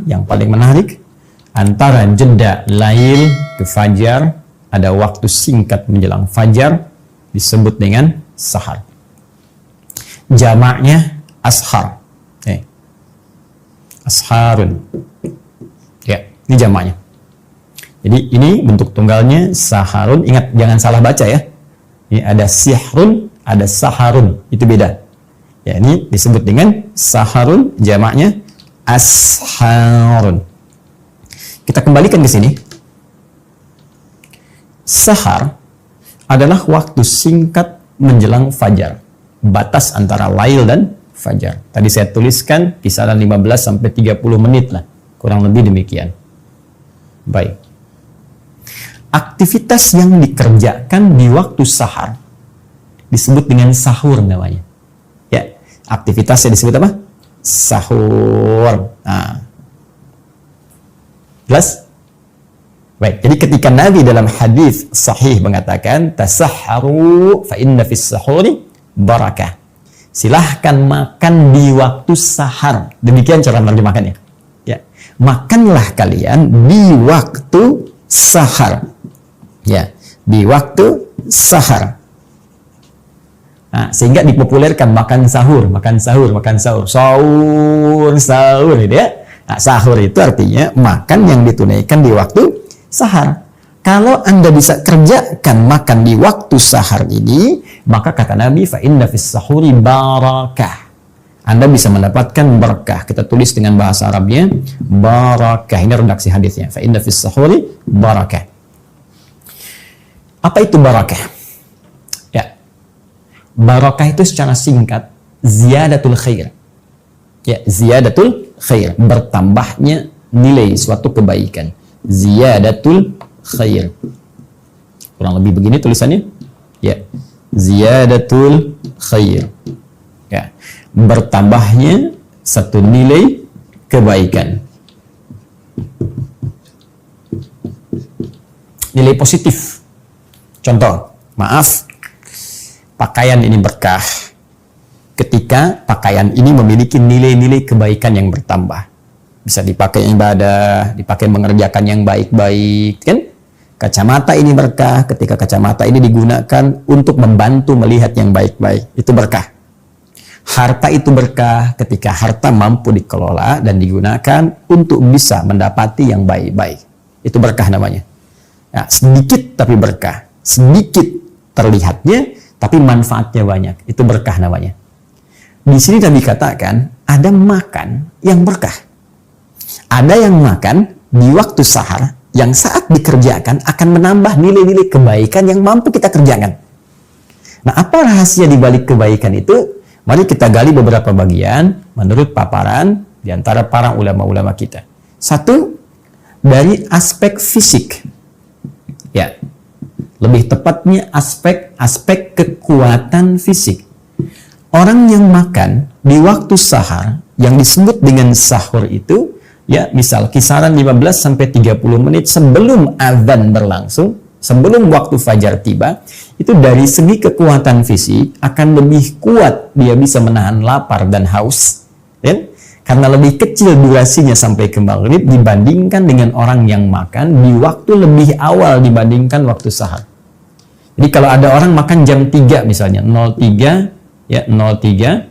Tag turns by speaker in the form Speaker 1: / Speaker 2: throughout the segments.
Speaker 1: yang paling menarik, antara jeda lail ke fajar, ada waktu singkat menjelang fajar, disebut dengan sahar. Jamaknya ashar. Asharun. Ya, ini jamaknya. Jadi ini bentuk tunggalnya saharun. Ingat, jangan salah baca ya. Ini ada sihrun, ada saharun. Itu beda. Ya, ini disebut dengan saharun, jamaknya asharun. Kita kembalikan ke sini. Sahar adalah waktu singkat menjelang fajar. Batas antara lail dan fajar. Tadi saya tuliskan kisaran 15 sampai 30 menit lah. Kurang lebih demikian. Baik. Aktivitas yang dikerjakan di waktu sahar disebut dengan sahur namanya. Ya, aktivitasnya disebut apa? Sahur. Nah. Jelas? Baik, jadi ketika Nabi dalam hadis sahih mengatakan tasahharu fa inna fis sahuri barakah. Silahkan makan di waktu sahar. Demikian cara menerjemahkannya. Ya, makanlah kalian di waktu sahar. Ya, di waktu sahar. Nah, sehingga dipopulerkan makan sahur, makan sahur, makan sahur, sahur, sahur, gitu ya. Nah, sahur itu artinya makan yang ditunaikan di waktu sahar. Kalau Anda bisa kerjakan makan di waktu sahar ini, maka kata Nabi, fa inna fis sahuri barakah. Anda bisa mendapatkan berkah. Kita tulis dengan bahasa Arabnya barakah. Ini redaksi hadisnya. Fa inna fis sahuri barakah. Apa itu barakah? Ya. Barakah itu secara singkat ziyadatul khair. Ya, ziyadatul khair, bertambahnya nilai suatu kebaikan. Ziyadatul khair. Kurang lebih begini tulisannya. Ya. Ziyadatul khair. Ya. Bertambahnya satu nilai kebaikan. Nilai positif. Contoh, maaf, pakaian ini berkah ketika pakaian ini memiliki nilai-nilai kebaikan yang bertambah. Bisa dipakai ibadah, dipakai mengerjakan yang baik-baik, kan? Kacamata ini berkah ketika kacamata ini digunakan untuk membantu melihat yang baik-baik. Itu berkah. Harta itu berkah ketika harta mampu dikelola dan digunakan untuk bisa mendapati yang baik-baik. Itu berkah namanya. Ya, sedikit tapi berkah. Sedikit terlihatnya tapi manfaatnya banyak. Itu berkah namanya. Di sini Nabi katakan ada makan yang berkah. Ada yang makan di waktu sahar yang saat dikerjakan akan menambah nilai-nilai kebaikan yang mampu kita kerjakan. Nah, apa rahasia di balik kebaikan itu? Mari kita gali beberapa bagian menurut paparan di antara para ulama-ulama kita. Satu, dari aspek fisik. Ya. Lebih tepatnya aspek kekuatan fisik. Orang yang makan di waktu sahar yang disebut dengan sahur itu, ya, misal kisaran 15 sampai 30 menit sebelum azan berlangsung, sebelum waktu fajar tiba, itu dari segi kekuatan fisik akan lebih kuat, dia bisa menahan lapar dan haus, ya? Karena lebih kecil durasinya sampai ke maghrib dibandingkan dengan orang yang makan di waktu lebih awal dibandingkan waktu sahar. Jadi kalau ada orang makan jam 3 misalnya, 03, ya, 03:00.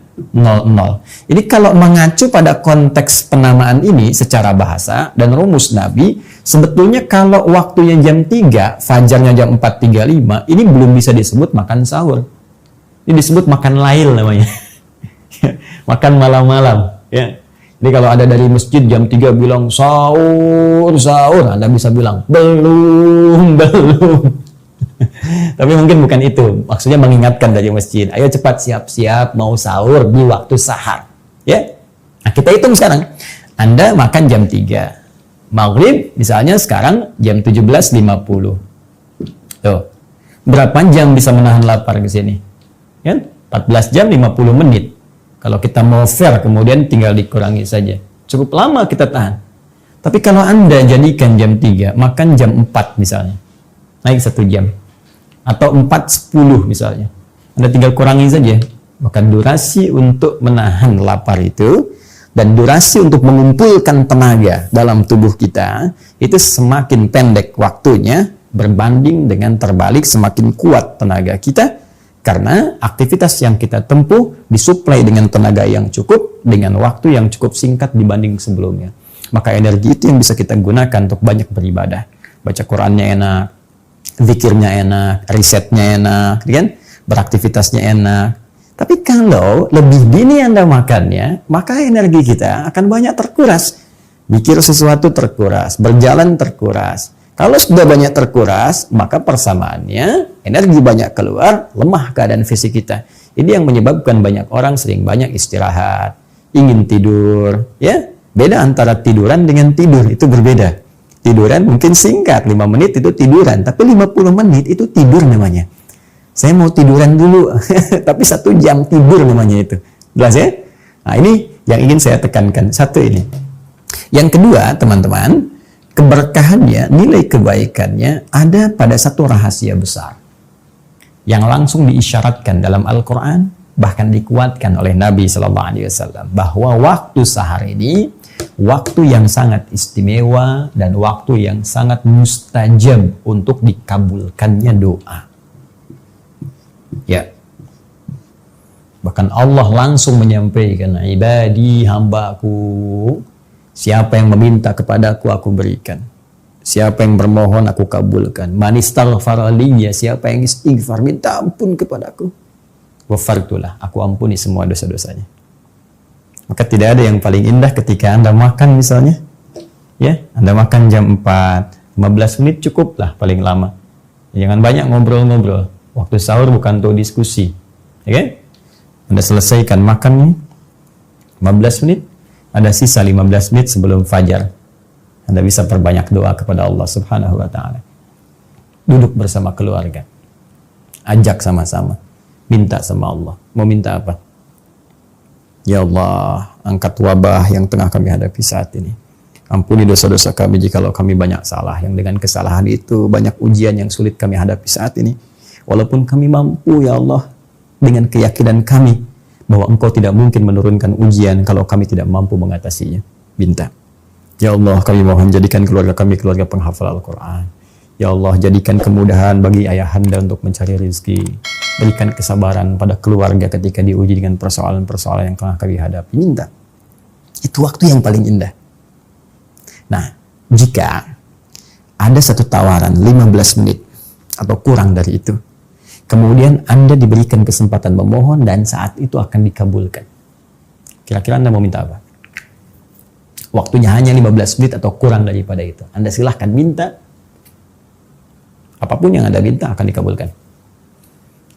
Speaker 1: Jadi kalau mengacu pada konteks penamaan ini secara bahasa dan rumus Nabi, sebetulnya kalau waktunya jam 3, fajarnya jam 4.35, ini belum bisa disebut makan sahur. Ini disebut makan lail namanya. Makan malam-malam. Ya. Jadi kalau ada dari masjid jam 3 bilang sahur, sahur, Anda bisa bilang belum. Tapi mungkin bukan itu. Maksudnya mengingatkan dari masjid. Ayo cepat siap-siap mau sahur di waktu sahar. Ya. Nah, kita hitung sekarang. Anda makan jam 3. Maghrib misalnya sekarang jam 17.50. Tuh. Berapa jam bisa menahan lapar ke sini? Ya? 14 jam 50 menit. Kalau kita mau fair kemudian tinggal dikurangi saja. Cukup lama kita tahan. Tapi kalau Anda jadikan jam 3, makan jam 4 misalnya. Naik 1 jam. Atau 4.10 misalnya. Anda tinggal kurangi saja. Maka durasi untuk menahan lapar itu dan durasi untuk mengumpulkan tenaga dalam tubuh kita itu semakin pendek waktunya berbanding dengan terbalik semakin kuat tenaga kita, karena aktivitas yang kita tempuh disuplai dengan tenaga yang cukup dengan waktu yang cukup singkat dibanding sebelumnya. Maka energi itu yang bisa kita gunakan untuk banyak beribadah. Baca Qurannya enak, zikirnya enak, risetnya enak, kan? Beraktivitasnya enak. Tapi kalau lebih dini Anda makannya, maka energi kita akan banyak terkuras. Mikir sesuatu terkuras, berjalan terkuras. Kalau sudah banyak terkuras, maka persamaannya energi banyak keluar, lemah keadaan fisik kita. Ini yang menyebabkan banyak orang sering banyak istirahat, ingin tidur, ya. Beda antara tiduran dengan tidur, itu berbeda. Tiduran mungkin singkat, 5 menit itu tiduran, tapi 50 menit itu tidur namanya. Saya mau tiduran dulu, tapi 1 jam tidur namanya itu. Jelas ya? Nah, ini yang ingin saya tekankan. Satu ini. Yang kedua, teman-teman, keberkahannya, nilai kebaikannya ada pada satu rahasia besar yang langsung diisyaratkan dalam Al-Quran, bahkan dikuatkan oleh Nabi SAW, bahwa waktu sahar ini waktu yang sangat istimewa dan waktu yang sangat mustajab untuk dikabulkannya doa. Ya. Bahkan Allah langsung menyampaikan, ibadi, hambaku, siapa yang meminta kepadaku, aku berikan. Siapa yang bermohon, aku kabulkan. Man istaghfara li, siapa yang istighfar, minta ampun kepadaku, ghafartulah, aku ampuni semua dosa-dosanya. Maka tidak ada yang paling indah ketika Anda makan misalnya. Ya, Anda makan jam 4, 15 menit cukuplah paling lama. Jangan banyak ngobrol-ngobrol. Waktu sahur bukan untuk diskusi. Ya kan? Anda selesaikan makannya 15 menit, ada sisa 15 menit sebelum fajar. Anda bisa perbanyak doa kepada Allah Subhanahu wa taala. Duduk bersama keluarga. Ajak sama-sama. Minta sama Allah. Mau minta apa? Ya Allah, angkat wabah yang tengah kami hadapi saat ini. Ampuni dosa-dosa kami jikalau kami banyak salah. Yang dengan kesalahan itu banyak ujian yang sulit kami hadapi saat ini. Walaupun kami mampu, ya Allah, dengan keyakinan kami bahwa Engkau tidak mungkin menurunkan ujian kalau kami tidak mampu mengatasinya. Minta. Ya Allah, kami mohon jadikan keluarga kami keluarga penghafal Al-Quran. Ya Allah, jadikan kemudahan bagi ayahanda untuk mencari rezeki. Berikan kesabaran pada keluarga ketika diuji dengan persoalan-persoalan yang tengah kami hadapi. Minta. Itu waktu yang paling indah. Nah, jika ada satu tawaran 15 menit atau kurang dari itu, kemudian Anda diberikan kesempatan memohon dan saat itu akan dikabulkan. Kira-kira Anda mau minta apa? Waktunya hanya 15 menit atau kurang daripada itu. Anda silahkan minta. Apapun yang Anda minta akan dikabulkan.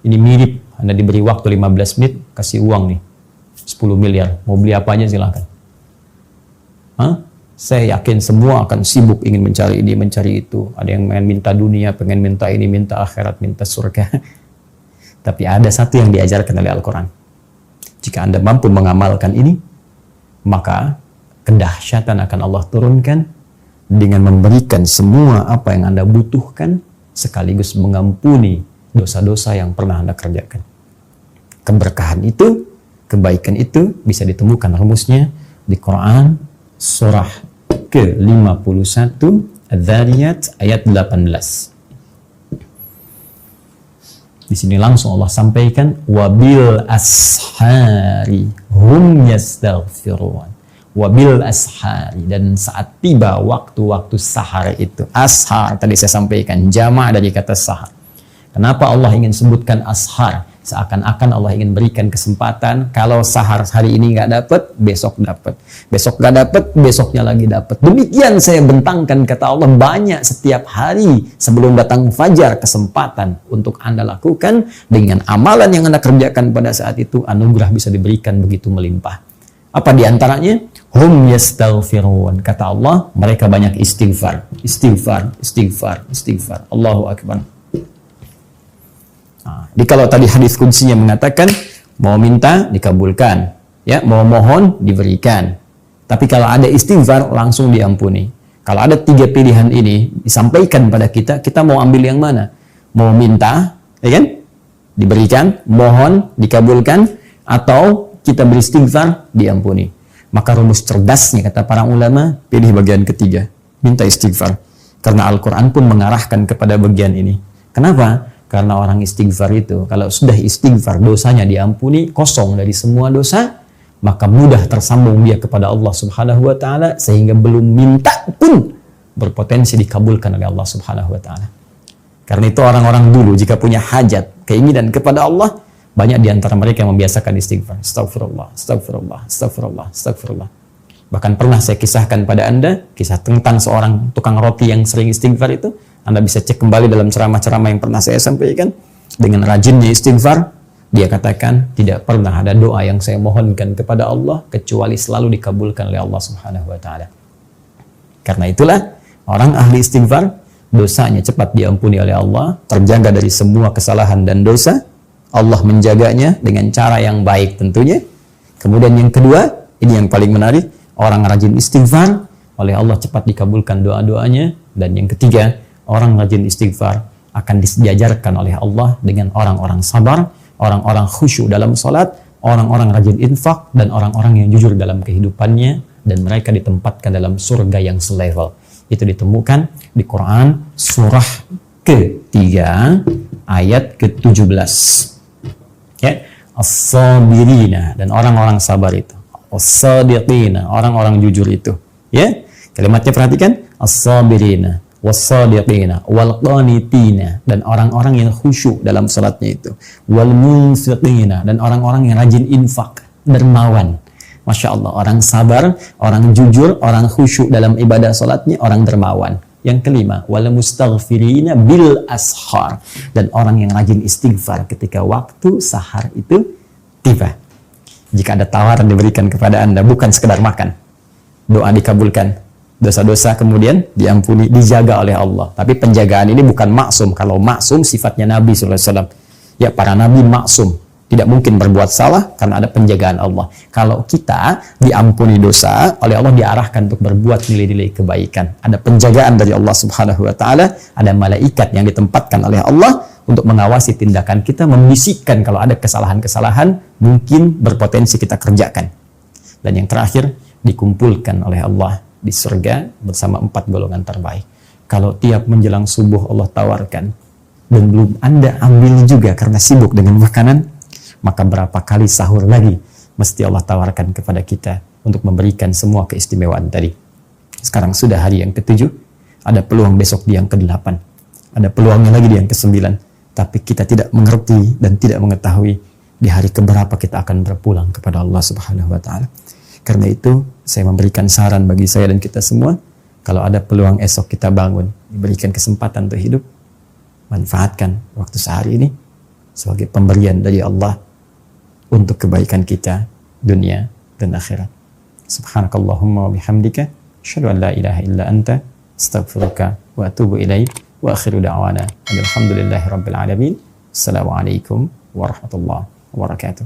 Speaker 1: Ini mirip, Anda diberi waktu 15 menit, kasih uang nih, 10 miliar. Mau beli apa aja silahkan. Hah? Saya yakin semua akan sibuk ingin mencari ini, mencari itu. Ada yang pengen minta dunia, pengen minta ini, minta akhirat, minta surga. Tapi ada satu yang diajarkan oleh Al-Quran. Jika Anda mampu mengamalkan ini, maka kedahsyatan akan Allah turunkan dengan memberikan semua apa yang Anda butuhkan, sekaligus mengampuni dosa-dosa yang pernah Anda kerjakan. Keberkahan itu, kebaikan itu bisa ditemukan rumusnya di Quran surah ke-51 Adz-Dzariyat ayat 18. Di sini langsung Allah sampaikan wabil ashari hum yastaghfirun. Wabil ashari, dan saat tiba waktu-waktu sahar itu. Ashar tadi saya sampaikan jamak dari kata sahar. Kenapa Allah ingin sebutkan ashar? Seakan-akan Allah ingin berikan kesempatan, kalau sahar hari ini nggak dapat, besok dapat. Besok nggak dapat, besoknya lagi dapat. Demikian saya bentangkan, kata Allah, banyak setiap hari sebelum datang fajar kesempatan untuk Anda lakukan. Dengan amalan yang Anda kerjakan pada saat itu, anugerah bisa diberikan begitu melimpah. Apa diantaranya? Hum yastaghfirun. Kata Allah, mereka banyak istighfar. Istighfar, istighfar, istighfar. Allahu Akbar. Jadi kalau tadi hadis qudsinya mengatakan mau minta dikabulkan, ya, mau mohon diberikan. Tapi kalau ada istighfar langsung diampuni. Kalau ada 3 pilihan ini disampaikan pada kita, kita mau ambil yang mana? Mau minta, ya kan? Diberikan, mohon dikabulkan, atau kita beristighfar diampuni. Maka rumus cerdasnya kata para ulama, pilih bagian ketiga, minta istighfar. Karena Al-Quran pun mengarahkan kepada bagian ini. Kenapa? Karena orang istighfar itu, kalau sudah istighfar, dosanya diampuni, kosong dari semua dosa, maka mudah tersambung dia kepada Allah Subhanahu wa Ta'ala, sehingga belum minta pun berpotensi dikabulkan oleh Allah Subhanahu wa Ta'ala. Karena itu orang-orang dulu jika punya hajat, keinginan kepada Allah, banyak di antara mereka yang membiasakan istighfar. Astagfirullah, astagfirullah, astagfirullah, astagfirullah. Bahkan pernah saya kisahkan pada Anda, kisah tentang seorang tukang roti yang sering istighfar itu. Anda bisa cek kembali dalam ceramah-ceramah yang pernah saya sampaikan. Dengan rajinnya istighfar, dia katakan, tidak pernah ada doa yang saya mohonkan kepada Allah, kecuali selalu dikabulkan oleh Allah Subhanahu wa Ta'ala. Karena itulah, orang ahli istighfar, dosanya cepat diampuni oleh Allah, terjaga dari semua kesalahan dan dosa. Allah menjaganya dengan cara yang baik tentunya. Kemudian yang kedua, ini yang paling menarik, orang rajin istighfar, oleh Allah cepat dikabulkan doa-doanya. Dan yang ketiga, orang rajin istighfar akan disejajarkan oleh Allah dengan orang-orang sabar, orang-orang khusyuk dalam salat, orang-orang rajin infak, dan orang-orang yang jujur dalam kehidupannya, dan mereka ditempatkan dalam surga yang selevel. Itu ditemukan di Quran surah ketiga ayat ke-17. Ya, as-sabirina, dan orang-orang sabar itu. As-sadiqina, orang-orang jujur itu. Ya, kalimatnya perhatikan, as-sabirina, was-sadiqina, wal-qanitina, dan orang-orang yang khusyuk dalam salatnya itu. Wal-munfiqina, dan orang-orang yang rajin infak, dermawan. Masya Allah, orang sabar, orang jujur, orang khusyuk dalam ibadah salatnya, orang dermawan. Yang kelima, wal-mustaghfirina bil ashar, dan orang yang rajin istighfar ketika waktu sahar itu tiba. Jika ada tawaran diberikan kepada Anda, bukan sekedar makan, doa dikabulkan, dosa-dosa kemudian diampuni, dijaga oleh Allah. Tapi penjagaan ini bukan maksum. Kalau maksum sifatnya Nabi SAW. Ya, para Nabi maksum. Tidak mungkin berbuat salah karena ada penjagaan Allah. Kalau kita diampuni dosa, oleh Allah diarahkan untuk berbuat nilai-nilai kebaikan. Ada penjagaan dari Allah Subhanahu wa Ta'ala. Ada malaikat yang ditempatkan oleh Allah untuk mengawasi tindakan kita, membisikkan kalau ada kesalahan-kesalahan mungkin berpotensi kita kerjakan. Dan yang terakhir, dikumpulkan oleh Allah di surga bersama 4 golongan terbaik. Kalau tiap menjelang subuh Allah tawarkan dan belum Anda ambil juga karena sibuk dengan makanan, maka berapa kali sahur lagi mesti Allah tawarkan kepada kita untuk memberikan semua keistimewaan tadi. Sekarang sudah hari yang ke-7, ada peluang besok di yang ke-8, ada peluangnya lagi di yang ke-9, tapi kita tidak mengerti dan tidak mengetahui di hari keberapa kita akan berpulang kepada Allah Subhanahu wa Ta'ala. Karena itu, saya memberikan saran bagi saya dan kita semua, kalau ada peluang esok kita bangun, diberikan kesempatan untuk hidup, manfaatkan waktu sehari ini sebagai pemberian dari Allah untuk kebaikan kita, dunia dan akhirat. Subhanakallahumma wa bihamdika, asyhadu an la ilaha illa anta, astaghfiruka wa atubu ilaik, wa akhiru da'wana alhamdulillahi rabbil alamin. Assalamualaikum warahmatullahi wabarakatuh.